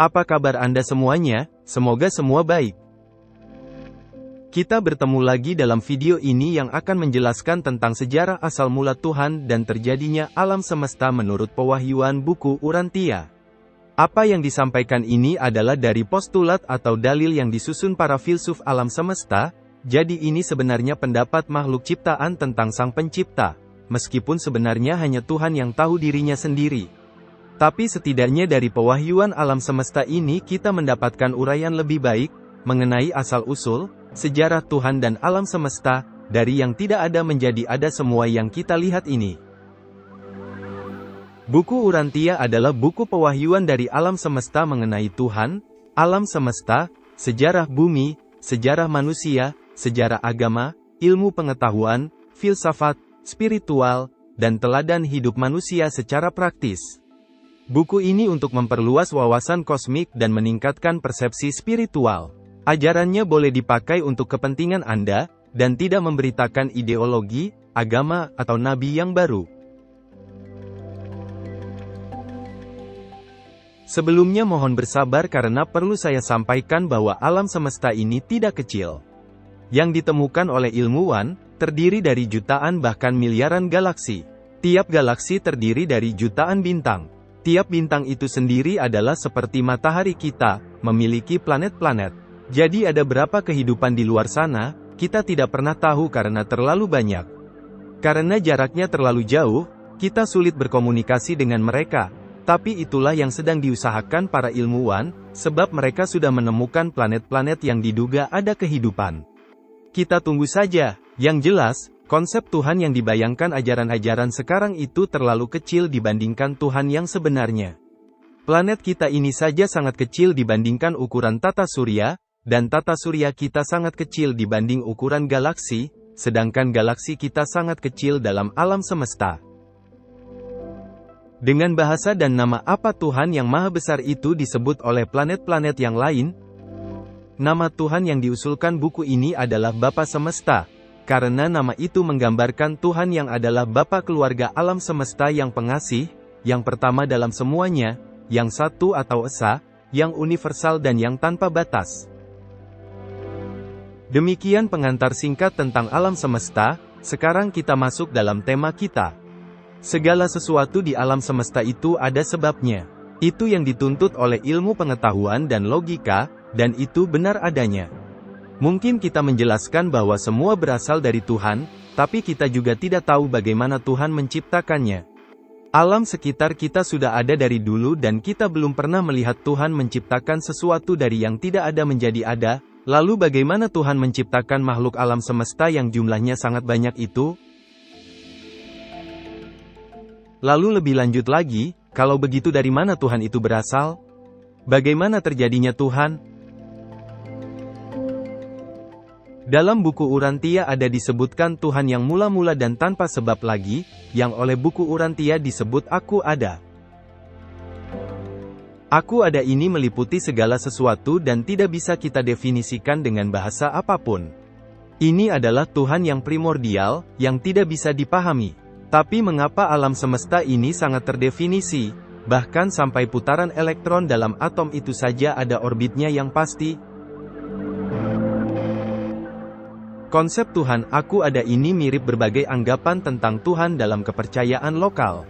Apa kabar Anda semuanya? Semoga semua baik. Kita bertemu lagi dalam video ini yang akan menjelaskan tentang sejarah asal mula Tuhan dan terjadinya alam semesta menurut pewahyuan buku Urantia. Apa yang disampaikan ini adalah dari postulat atau dalil yang disusun para filsuf alam semesta, jadi ini sebenarnya pendapat makhluk ciptaan tentang Sang Pencipta, meskipun sebenarnya hanya Tuhan yang tahu dirinya sendiri. Tapi setidaknya dari pewahyuan alam semesta ini kita mendapatkan uraian lebih baik, mengenai asal-usul, sejarah Tuhan dan alam semesta, dari yang tidak ada menjadi ada semua yang kita lihat ini. Buku Urantia adalah buku pewahyuan dari alam semesta mengenai Tuhan, alam semesta, sejarah bumi, sejarah manusia, sejarah agama, ilmu pengetahuan, filsafat, spiritual, dan teladan hidup manusia secara praktis. Buku ini untuk memperluas wawasan kosmik dan meningkatkan persepsi spiritual. Ajarannya boleh dipakai untuk kepentingan Anda, dan tidak memberitakan ideologi, agama, atau nabi yang baru. Sebelumnya mohon bersabar karena perlu saya sampaikan bahwa alam semesta ini tidak kecil. Yang ditemukan oleh ilmuwan, terdiri dari jutaan bahkan miliaran galaksi. Tiap galaksi terdiri dari jutaan bintang. Tiap bintang itu sendiri adalah seperti matahari kita, memiliki planet-planet. Jadi ada berapa kehidupan di luar sana, kita tidak pernah tahu karena terlalu banyak. Karena jaraknya terlalu jauh, kita sulit berkomunikasi dengan mereka. Tapi itulah yang sedang diusahakan para ilmuwan, sebab mereka sudah menemukan planet-planet yang diduga ada kehidupan. Kita tunggu saja, yang jelas, konsep Tuhan yang dibayangkan ajaran-ajaran sekarang itu terlalu kecil dibandingkan Tuhan yang sebenarnya. Planet kita ini saja sangat kecil dibandingkan ukuran tata surya, dan tata surya kita sangat kecil dibanding ukuran galaksi, sedangkan galaksi kita sangat kecil dalam alam semesta. Dengan bahasa dan nama apa Tuhan yang maha besar itu disebut oleh planet-planet yang lain? Nama Tuhan yang diusulkan buku ini adalah Bapa Semesta. Karena nama itu menggambarkan Tuhan yang adalah Bapa keluarga alam semesta yang pengasih, yang pertama dalam semuanya, yang satu atau esa, yang universal dan yang tanpa batas. Demikian pengantar singkat tentang alam semesta, sekarang kita masuk dalam tema kita. Segala sesuatu di alam semesta itu ada sebabnya. Itu yang dituntut oleh ilmu pengetahuan dan logika, dan itu benar adanya. Mungkin kita menjelaskan bahwa semua berasal dari Tuhan, tapi kita juga tidak tahu bagaimana Tuhan menciptakannya. Alam sekitar kita sudah ada dari dulu dan kita belum pernah melihat Tuhan menciptakan sesuatu dari yang tidak ada menjadi ada, lalu bagaimana Tuhan menciptakan makhluk alam semesta yang jumlahnya sangat banyak itu? Lalu lebih lanjut lagi, kalau begitu dari mana Tuhan itu berasal? Bagaimana terjadinya Tuhan? Dalam buku Urantia ada disebutkan Tuhan yang mula-mula dan tanpa sebab lagi, yang oleh buku Urantia disebut Aku Ada. Aku Ada ini meliputi segala sesuatu dan tidak bisa kita definisikan dengan bahasa apapun. Ini adalah Tuhan yang primordial, yang tidak bisa dipahami. Tapi mengapa alam semesta ini sangat terdefinisi, bahkan sampai putaran elektron dalam atom itu saja ada orbitnya yang pasti? Konsep Tuhan Aku Ada ini mirip berbagai anggapan tentang Tuhan dalam kepercayaan lokal.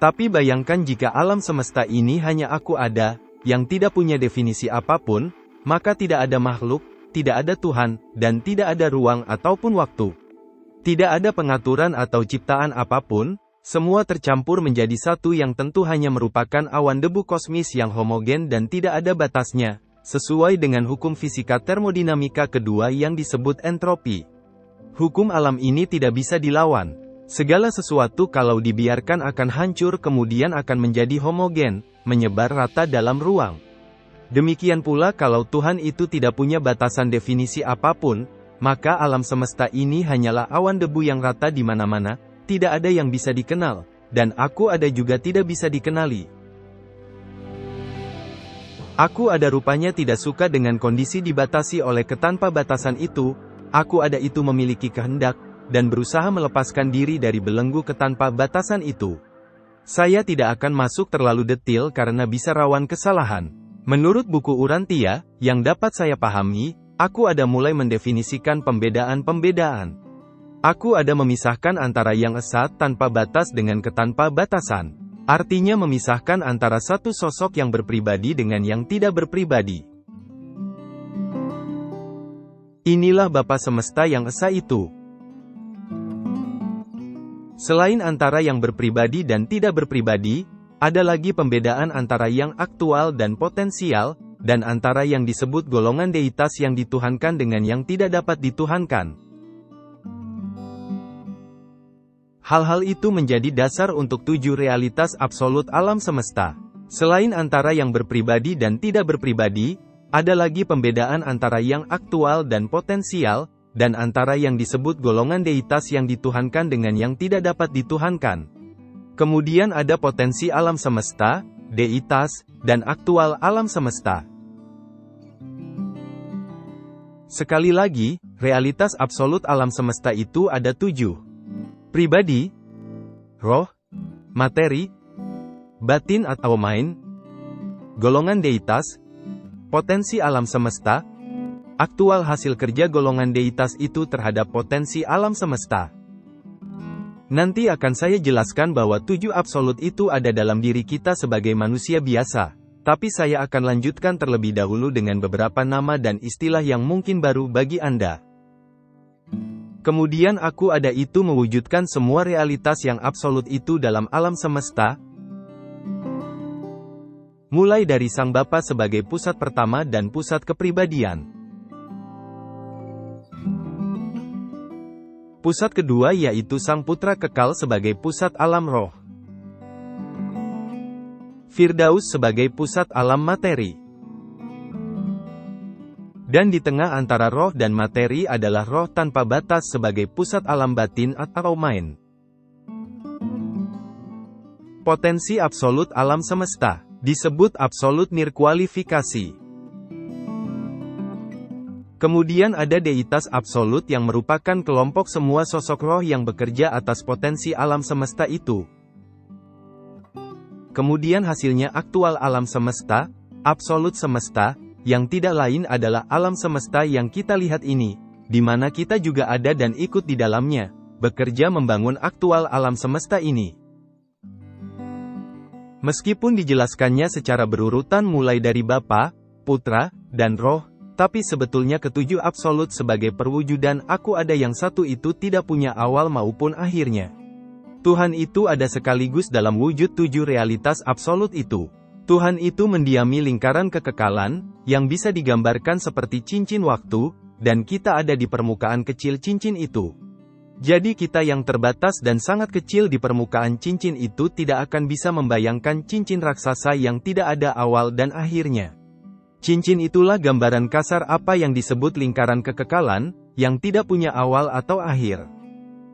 Tapi bayangkan jika alam semesta ini hanya Aku Ada, yang tidak punya definisi apapun, maka tidak ada makhluk, tidak ada Tuhan, dan tidak ada ruang ataupun waktu. Tidak ada pengaturan atau ciptaan apapun, semua tercampur menjadi satu yang tentu hanya merupakan awan debu kosmis yang homogen dan tidak ada batasnya. Sesuai dengan hukum fisika termodinamika kedua yang disebut entropi. Hukum alam ini tidak bisa dilawan. Segala sesuatu kalau dibiarkan akan hancur kemudian akan menjadi homogen, menyebar rata dalam ruang. Demikian pula kalau Tuhan itu tidak punya batasan definisi apapun, maka alam semesta ini hanyalah awan debu yang rata di mana-mana, tidak ada yang bisa dikenal, dan Aku Ada juga tidak bisa dikenali. Aku Ada rupanya tidak suka dengan kondisi dibatasi oleh ketanpa batasan itu. Aku Ada itu memiliki kehendak, dan berusaha melepaskan diri dari belenggu ketanpa batasan itu. Saya tidak akan masuk terlalu detail karena bisa rawan kesalahan. Menurut buku Urantia, yang dapat saya pahami, aku ada mulai mendefinisikan pembedaan-pembedaan. Aku ada memisahkan antara yang esa tanpa batas dengan ketanpa batasan. Artinya memisahkan antara satu sosok yang berpribadi dengan yang tidak berpribadi. Inilah Bapa Semesta yang esa itu. Selain antara yang berpribadi dan tidak berpribadi, ada lagi pembedaan antara yang aktual dan potensial, dan antara yang disebut golongan deitas yang dituhankan dengan yang tidak dapat dituhankan. Hal-hal itu menjadi dasar untuk 7 realitas absolut alam semesta. Selain antara yang berpribadi dan tidak berpribadi, ada lagi pembedaan antara yang aktual dan potensial, dan antara yang disebut golongan deitas yang dituhankan dengan yang tidak dapat dituhankan. Kemudian ada potensi alam semesta, deitas, dan aktual alam semesta. Sekali lagi, realitas absolut alam semesta itu ada 7. Pribadi, roh, materi, batin atau mind, golongan deitas, potensi alam semesta, aktual hasil kerja golongan deitas itu terhadap potensi alam semesta. Nanti akan saya jelaskan bahwa 7 absolut itu ada dalam diri kita sebagai manusia biasa, tapi saya akan lanjutkan terlebih dahulu dengan beberapa nama dan istilah yang mungkin baru bagi Anda. Kemudian aku ada itu mewujudkan semua realitas yang absolut itu dalam alam semesta, mulai dari Sang Bapa sebagai pusat pertama dan pusat kepribadian. Pusat kedua yaitu Sang Putra Kekal sebagai pusat alam roh. Firdaus sebagai pusat alam materi. Dan di tengah antara roh dan materi adalah roh tanpa batas sebagai pusat alam batin atau mind. Potensi absolut alam semesta disebut absolut nirkualifikasi. Kemudian ada deitas absolut yang merupakan kelompok semua sosok roh yang bekerja atas potensi alam semesta itu. Kemudian hasilnya aktual alam semesta, absolut semesta, yang tidak lain adalah alam semesta yang kita lihat ini, di mana kita juga ada dan ikut di dalamnya, bekerja membangun aktual alam semesta ini. Meskipun dijelaskannya secara berurutan mulai dari Bapa, Putra, dan Roh, tapi sebetulnya ketujuh absolut sebagai perwujudan aku ada yang satu itu tidak punya awal maupun akhirnya. Tuhan itu ada sekaligus dalam wujud 7 realitas absolut itu. Tuhan itu mendiami lingkaran kekekalan, yang bisa digambarkan seperti cincin waktu, dan kita ada di permukaan kecil cincin itu. Jadi kita yang terbatas dan sangat kecil di permukaan cincin itu tidak akan bisa membayangkan cincin raksasa yang tidak ada awal dan akhirnya. Cincin itulah gambaran kasar apa yang disebut lingkaran kekekalan, yang tidak punya awal atau akhir.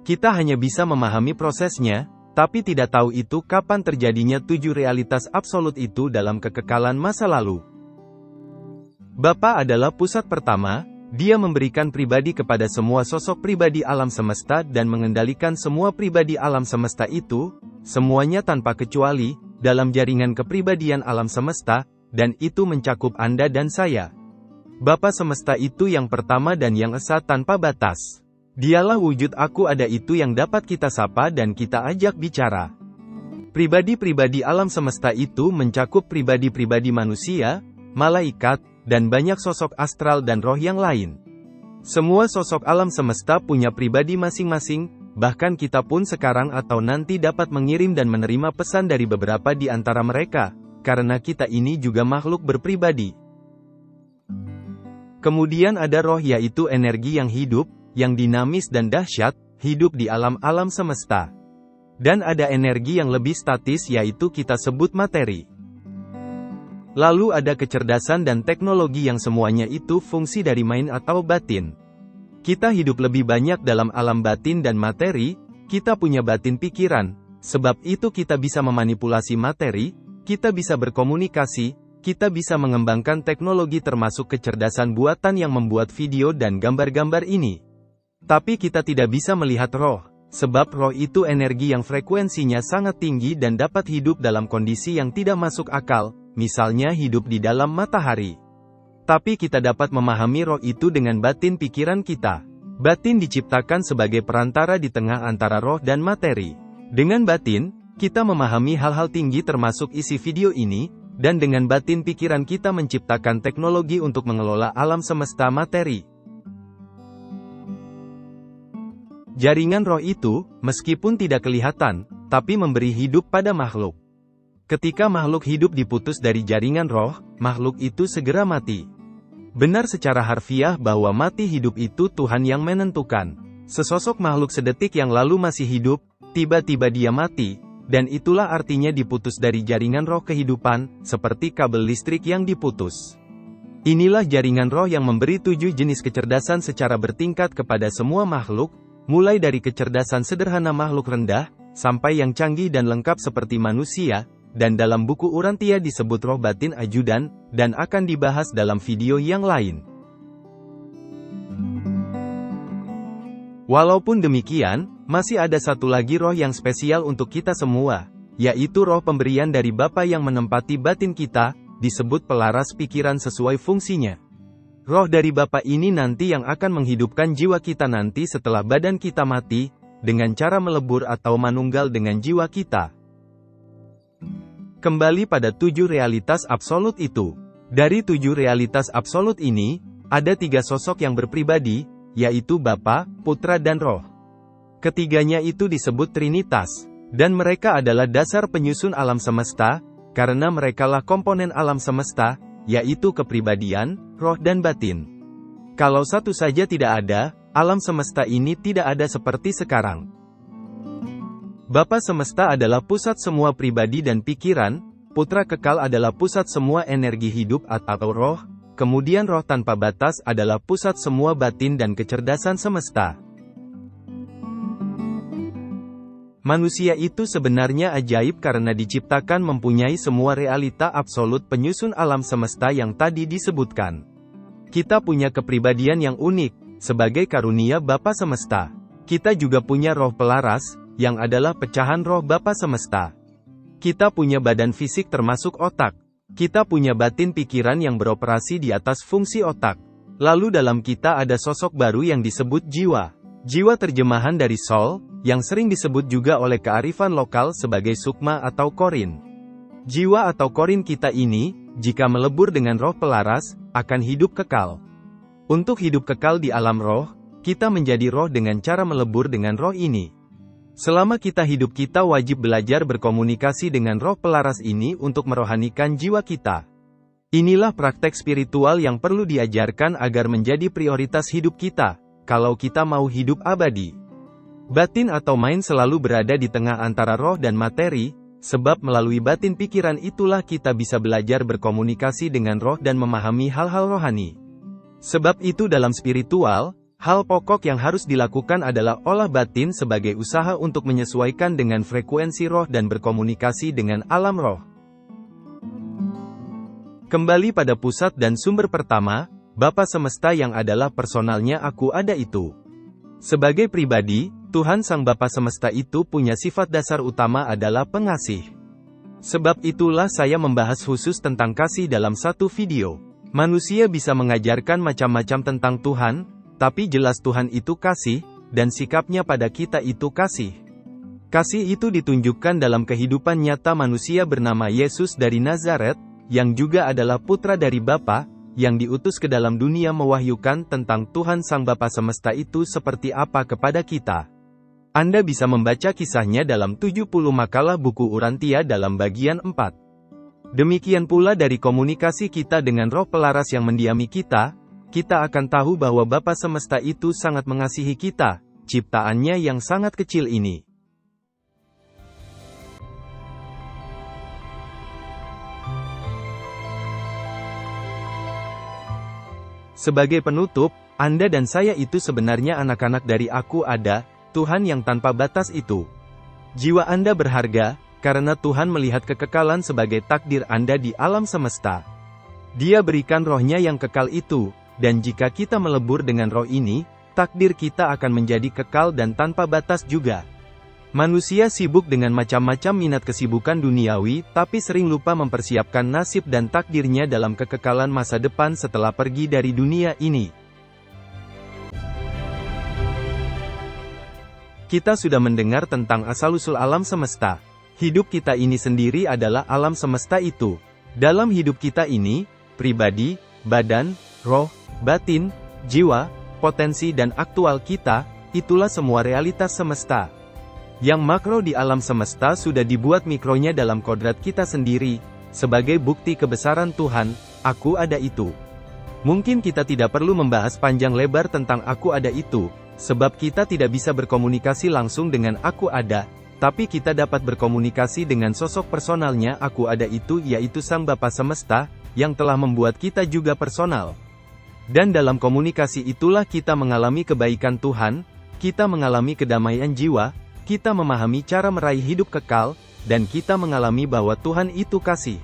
Kita hanya bisa memahami prosesnya, tapi tidak tahu itu kapan terjadinya 7 realitas absolut itu dalam kekekalan masa lalu. Bapa adalah pusat pertama, dia memberikan pribadi kepada semua sosok pribadi alam semesta dan mengendalikan semua pribadi alam semesta itu, semuanya tanpa kecuali, dalam jaringan kepribadian alam semesta, dan itu mencakup Anda dan saya. Bapa semesta itu yang pertama dan yang esa tanpa batas. Dialah wujud aku ada itu yang dapat kita sapa dan kita ajak bicara. Pribadi-pribadi alam semesta itu mencakup pribadi-pribadi manusia, malaikat, dan banyak sosok astral dan roh yang lain. Semua sosok alam semesta punya pribadi masing-masing, bahkan kita pun sekarang atau nanti dapat mengirim dan menerima pesan dari beberapa di antara mereka. Karena kita ini juga makhluk berpribadi. Kemudian ada roh yaitu energi yang hidup, yang dinamis dan dahsyat, hidup di alam-alam semesta. Dan ada energi yang lebih statis yaitu kita sebut materi. Lalu ada kecerdasan dan teknologi yang semuanya itu fungsi dari mind atau batin. Kita hidup lebih banyak dalam alam batin dan materi, kita punya batin pikiran, sebab itu kita bisa memanipulasi materi, kita bisa berkomunikasi, kita bisa mengembangkan teknologi termasuk kecerdasan buatan yang membuat video dan gambar-gambar ini. Tapi kita tidak bisa melihat roh, sebab roh itu energi yang frekuensinya sangat tinggi dan dapat hidup dalam kondisi yang tidak masuk akal, misalnya hidup di dalam matahari. Tapi kita dapat memahami roh itu dengan batin pikiran kita. Batin diciptakan sebagai perantara di tengah antara roh dan materi. Dengan batin, kita memahami hal-hal tinggi termasuk isi video ini, dan dengan batin pikiran kita menciptakan teknologi untuk mengelola alam semesta materi. Jaringan roh itu, meskipun tidak kelihatan, tapi memberi hidup pada makhluk. Ketika makhluk hidup diputus dari jaringan roh, makhluk itu segera mati. Benar secara harfiah bahwa mati hidup itu Tuhan yang menentukan. Sesosok makhluk sedetik yang lalu masih hidup, tiba-tiba dia mati, dan itulah artinya diputus dari jaringan roh kehidupan, seperti kabel listrik yang diputus. Inilah jaringan roh yang memberi 7 jenis kecerdasan secara bertingkat kepada semua makhluk, mulai dari kecerdasan sederhana makhluk rendah, sampai yang canggih dan lengkap seperti manusia, dan dalam buku Urantia disebut roh batin ajudan, dan akan dibahas dalam video yang lain. Walaupun demikian, masih ada satu lagi roh yang spesial untuk kita semua, yaitu roh pemberian dari Bapa yang menempati batin kita, disebut pelaras pikiran sesuai fungsinya. Roh dari Bapa ini nanti yang akan menghidupkan jiwa kita nanti setelah badan kita mati, dengan cara melebur atau manunggal dengan jiwa kita. Kembali pada 7 realitas absolut itu. Dari 7 realitas absolut ini, ada 3 sosok yang berpribadi, yaitu Bapa, Putra dan Roh. Ketiganya itu disebut Trinitas, dan mereka adalah dasar penyusun alam semesta, karena merekalah komponen alam semesta, yaitu kepribadian, roh dan batin. Kalau satu saja tidak ada, alam semesta ini tidak ada seperti sekarang. Bapa semesta adalah pusat semua pribadi dan pikiran, Putra kekal adalah pusat semua energi hidup atau roh, kemudian roh tanpa batas adalah pusat semua batin dan kecerdasan semesta. Manusia itu sebenarnya ajaib karena diciptakan mempunyai semua realita absolut penyusun alam semesta yang tadi disebutkan. Kita punya kepribadian yang unik, sebagai karunia Bapa semesta. Kita juga punya roh pelaras, yang adalah pecahan roh Bapa semesta. Kita punya badan fisik termasuk otak. Kita punya batin pikiran yang beroperasi di atas fungsi otak. Lalu dalam kita ada sosok baru yang disebut jiwa. Jiwa terjemahan dari soul, yang sering disebut juga oleh kearifan lokal sebagai sukma atau korin. Jiwa atau korin kita ini, jika melebur dengan roh pelaras, akan hidup kekal. Untuk hidup kekal di alam roh, kita menjadi roh dengan cara melebur dengan roh ini. Selama kita hidup kita wajib belajar berkomunikasi dengan roh pelaras ini untuk merohanikan jiwa kita. Inilah praktek spiritual yang perlu diajarkan agar menjadi prioritas hidup kita, kalau kita mau hidup abadi. Batin atau mind selalu berada di tengah antara roh dan materi, sebab melalui batin pikiran itulah kita bisa belajar berkomunikasi dengan roh dan memahami hal-hal rohani. Sebab itu dalam spiritual, hal pokok yang harus dilakukan adalah olah batin sebagai usaha untuk menyesuaikan dengan frekuensi roh dan berkomunikasi dengan alam roh. Kembali pada pusat dan sumber pertama, Bapa semesta yang adalah personalnya aku ada itu. Sebagai pribadi, Tuhan Sang Bapa semesta itu punya sifat dasar utama adalah pengasih. Sebab itulah saya membahas khusus tentang kasih dalam satu video. Manusia bisa mengajarkan macam-macam tentang Tuhan, tapi jelas Tuhan itu kasih, dan sikapnya pada kita itu kasih. Kasih itu ditunjukkan dalam kehidupan nyata manusia bernama Yesus dari Nazaret, yang juga adalah putra dari Bapa, yang diutus ke dalam dunia mewahyukan tentang Tuhan Sang Bapa semesta itu seperti apa kepada kita. Anda bisa membaca kisahnya dalam 70 makalah buku Urantia dalam bagian 4. Demikian pula dari komunikasi kita dengan roh pelaras yang mendiami kita akan tahu bahwa Bapa semesta itu sangat mengasihi kita, ciptaannya yang sangat kecil ini. Sebagai penutup, Anda dan saya itu sebenarnya anak-anak dari Aku Ada, Tuhan yang tanpa batas itu. Jiwa Anda berharga, karena Tuhan melihat kekekalan sebagai takdir Anda di alam semesta. Dia berikan rohnya yang kekal itu, dan jika kita melebur dengan roh ini, takdir kita akan menjadi kekal dan tanpa batas juga. Manusia sibuk dengan macam-macam minat kesibukan duniawi, tapi sering lupa mempersiapkan nasib dan takdirnya dalam kekekalan masa depan setelah pergi dari dunia ini. Kita sudah mendengar tentang asal-usul alam semesta. Hidup kita ini sendiri adalah alam semesta itu. Dalam hidup kita ini, pribadi, badan, roh, batin, jiwa, potensi dan aktual kita, itulah semua realitas semesta. Yang makro di alam semesta sudah dibuat mikronya dalam kodrat kita sendiri, sebagai bukti kebesaran Tuhan, aku ada itu. Mungkin kita tidak perlu membahas panjang lebar tentang aku ada itu, sebab kita tidak bisa berkomunikasi langsung dengan aku ada, tapi kita dapat berkomunikasi dengan sosok personalnya aku ada itu, yaitu Sang Bapa Semesta, yang telah membuat kita juga personal. Dan dalam komunikasi itulah kita mengalami kebaikan Tuhan, kita mengalami kedamaian jiwa, kita memahami cara meraih hidup kekal, dan kita mengalami bahwa Tuhan itu kasih.